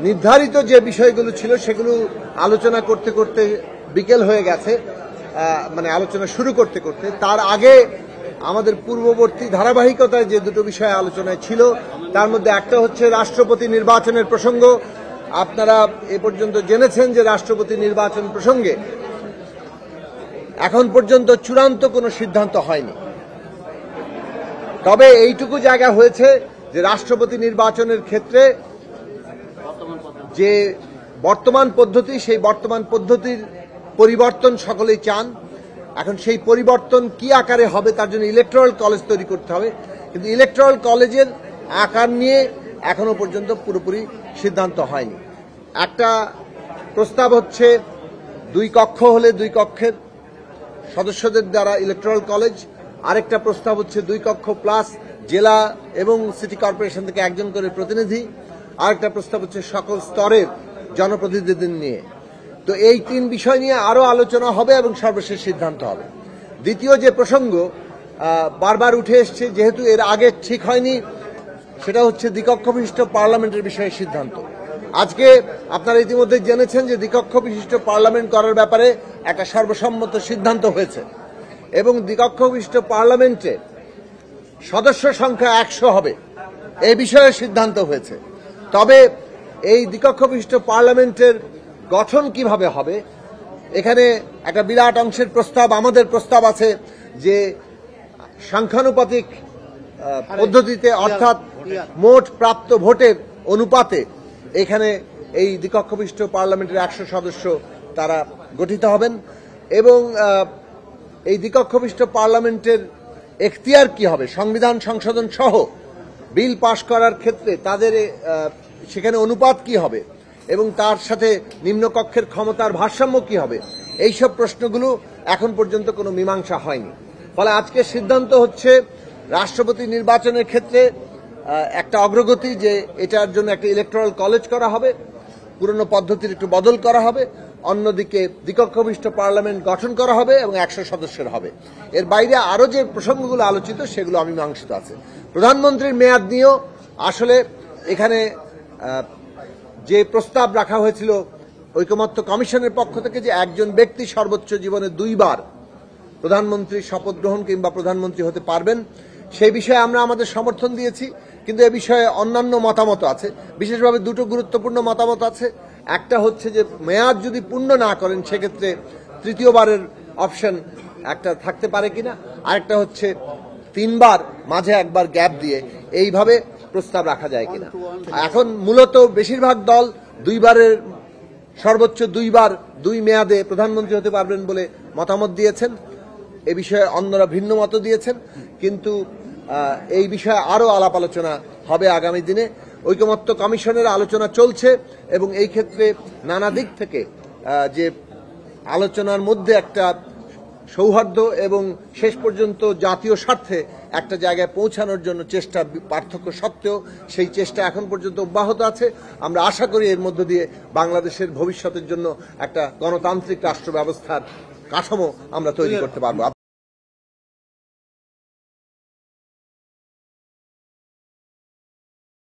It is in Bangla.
নির্ধারিত যে বিষয়গুলো ছিল সেগুলো আলোচনা করতে করতে বিকেল হয়ে গেছে, মানে আলোচনা শুরু করতে করতে। তার আগে আমাদের পূর্ববর্তী ধারাবাহিকতায় যে দুটো বিষয় আলোচনায় ছিল তার মধ্যে একটা হচ্ছে রাষ্ট্রপতি নির্বাচনের প্রসঙ্গ। আপনারা এ পর্যন্ত জেনেছেন যে রাষ্ট্রপতি নির্বাচন প্রসঙ্গে এখন পর্যন্ত চূড়ান্ত কোনো সিদ্ধান্ত হয়নি। তবে এইটুকু জায়গা হয়েছে যে রাষ্ট্রপতি নির্বাচনের ক্ষেত্রে যে বর্তমান পদ্ধতি, সেই বর্তমান পদ্ধতির পরিবর্তন সকলেই চান। এখন সেই পরিবর্তন কি আকারে হবে তার জন্য ইলেকট্রাল কলেজ তৈরি করতে হবে, কিন্তু ইলেকট্রাল কলেজের আকার নিয়ে এখনো পর্যন্ত পুরোপুরি সিদ্ধান্ত হয়নি। একটা প্রস্তাব হচ্ছে 2 কক্ষ হলে 2 কক্ষের সদস্যদের দ্বারা ইলেকট্রাল কলেজ, আরেকটা প্রস্তাব হচ্ছে 2 কক্ষ প্লাস জেলা এবং সিটি কর্পোরেশন থেকে একজন করে প্রতিনিধি, আরেকটা প্রস্তাব হচ্ছে সকল স্তরের জনপ্রতিনিধিদের নিয়ে। তো এই 3 বিষয় নিয়ে আরো আলোচনা হবে এবং সর্বশেষ সিদ্ধান্ত হবে। দ্বিতীয় যে প্রসঙ্গ বারবার উঠে এসছে, যেহেতু এর আগে ঠিক হয়নি, সেটা হচ্ছে দ্বিকক্ষ বিশিষ্ট পার্লামেন্টের বিষয়ে সিদ্ধান্ত। আজকে আপনারা ইতিমধ্যে জেনেছেন যে দ্বিকক্ষ বিশিষ্ট পার্লামেন্ট করার ব্যাপারে একটা সর্বসম্মত সিদ্ধান্ত হয়েছে এবং দ্বিকক্ষ বিশিষ্ট পার্লামেন্টে সদস্য সংখ্যা 100 হবে, এই বিষয়ে সিদ্ধান্ত হয়েছে। তবে এই দ্বিকক্ষ বিশিষ্ট পার্লামেন্টের গঠন কিভাবে হবে, এখানে একটা বিরাট অংশের প্রস্তাব, আমাদের প্রস্তাব আছে যে সংখ্যানুপাতিক পদ্ধতিতে, অর্থাৎ মোট প্রাপ্ত ভোটের অনুপাতে এখানে এই দ্বিকক্ষ বিশিষ্ট পার্লামেন্টের 100 সদস্য তারা গঠিত হবেন এবং এই দ্বিকক্ষ বিশিষ্ট পার্লামেন্টের এখতিয়ার কি হবে, সংবিধান সংশোধন সহ বিল পাশ করার ক্ষেত্রে তাদের সেখানে অনুপাত কি হবে এবং তার সাথে নিম্নকক্ষের ক্ষমতার ভারসাম্য কি হবে, এইসব প্রশ্নগুলো এখন পর্যন্ত কোনো মীমাংসা হয়নি। ফলে আজকে সিদ্ধান্ত হচ্ছে রাষ্ট্রপতি নির্বাচনের ক্ষেত্রে একটা অগ্রগতি, যে এটার জন্য একটা ইলেকট্রাল কলেজ করা হবে, পুরনো পদ্ধতির একটু বদল করা হবে, অন্যদিকে দ্বিকক্ষ বিশিষ্ট পার্লামেন্ট গঠন করা হবে এবং 100 সদস্যের হবে। এর বাইরে আরো যে প্রসঙ্গগুলো আলোচিত সেগুলো অমীমাংসিত আছে। প্রধানমন্ত্রীর মেয়াদ নিয়েও আসলে এখানে যে প্রস্তাব রাখা হয়েছিল ঐকমত্য কমিশনের পক্ষ থেকে যে একজন ব্যক্তি সর্বোচ্চ জীবনে 2 বার প্রধানমন্ত্রী শপথ গ্রহণ কিংবা প্রধানমন্ত্রী হতে পারবেন, সেই বিষয়ে আমরা আমাদের সমর্থন দিয়েছি। কিন্তু এ বিষয়ে অন্যান্য মতামত আছে, বিশেষভাবে 2টো গুরুত্বপূর্ণ মতামত আছে। একটা হচ্ছে যে মেয়াদ যদি পূর্ণ না করেন সেক্ষেত্রে 3য়বারের অপশন একটা থাকতে পারে কিনা, আরেকটা হচ্ছে 3 বার মাঝে 1 বার গ্যাপ দিয়ে এইভাবে প্রস্তাব রাখা যায় কিনা। এখন মূলত বেশিরভাগ দল 2 বারের সর্বোচ্চ 2 বার 2 মেয়াদে প্রধানমন্ত্রী হতে পারবেন বলে মতামত দিয়েছেন। এ বিষয়ে অন্যরা ভিন্ন মত দিয়েছেন, কিন্তু এই বিষয়ে আরো আলাপ আলোচনা হবে আগামী দিনে। ঐকমত্য কমিশনের আলোচনা চলছে এবং এই ক্ষেত্রে নানা দিক থেকে যে আলোচনার মধ্যে একটা সৌহার্দ্য এবং শেষ পর্যন্ত জাতীয় স্বার্থে একটা জায়গায় পৌঁছানোর জন্য চেষ্টা, পার্থক্য সত্ত্বেও সেই চেষ্টা এখন পর্যন্ত অব্যাহত আছে। আমরা আশা করি এর মধ্য দিয়ে বাংলাদেশের ভবিষ্যতের জন্য একটা গণতান্ত্রিক রাষ্ট্র ব্যবস্থার কাঠামো আমরা তৈরি করতে পারবো।